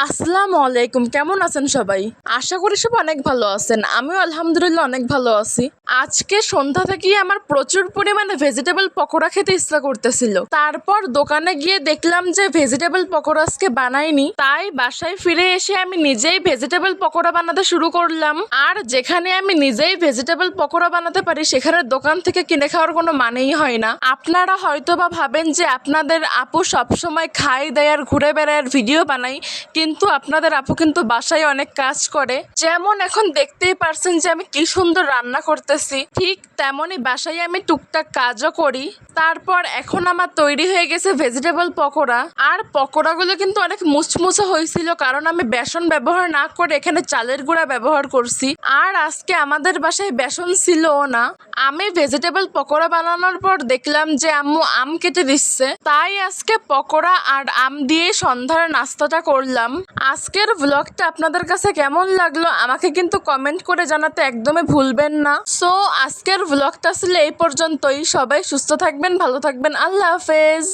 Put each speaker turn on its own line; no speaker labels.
আসসালামু আলাইকুম, কেমন আছেন সবাই? আশা করি সব অনেক ভালো আছেন। আমিও আলহামদুলিল্লাহ অনেক ভালো আছি। আজকে সন্ধ্যা থেকেই আমার প্রচুর পরিমাণে ভেজিটেবল পকোড়া খেতে ইচ্ছা করতেছিল। তারপর দোকানে গিয়ে দেখলাম যে ভেজিটেবল পকোড়া আজকে বানাইনি, তাই বাসায় ফিরে এসে আমি নিজেই ভেজিটেবল পকোড়া বানাতে শুরু করলাম। আর যেখানে আমি নিজেই ভেজিটেবল পকোড়া বানাতে পারি সেখানে দোকান থেকে কিনে খাওয়ার কোনো মানেই হয় না। আপনারা হয়তোবা ভাবেন যে আপনাদের আপু সবসময় খাই দেয় আর ঘুরে বেড়ায় আর ভিডিও বানাই, কিন্তু আপনাদের আপু কিন্তু বাসায় অনেক কাজ করে। যেমন এখন দেখতেই পারছেন যে আমি কি সুন্দর রান্না করতেছি, ঠিক তেমনই বাসায় আমি টুকটাক কাজও করি। তারপর এখন আমার তৈরি হয়ে গেছে ভেজিটেবল পকোড়া। আর পকোড়াগুলো কিন্তু অনেক মুচমুচে হয়েছিল, কারণ আমি বেসন ব্যবহার না করে এখানে চালের গুঁড়া ব্যবহার করছি। আর আজকে আমাদের বাসায় বেসন ছিলও না। আমি ভেজিটেবল পকোড়া বানানোর পর দেখলাম যে আম্মু আম কেটে দিচ্ছে, তাই আজকে পকোড়া আর আম দিয়ে সন্ধ্যার নাস্তাটা করলাম। আজকের ব্লগটা আপনাদের কাছে কেমন লাগলো আমাকে কিন্তু কমেন্ট করে জানাতে একদমই ভুলবেন না। সো আজকের ব্লগটা ছিল এই পর্যন্তই। সবাই সুস্থ থাকবেন, ভালো থাকবেন। আল্লাহ হাফেজ।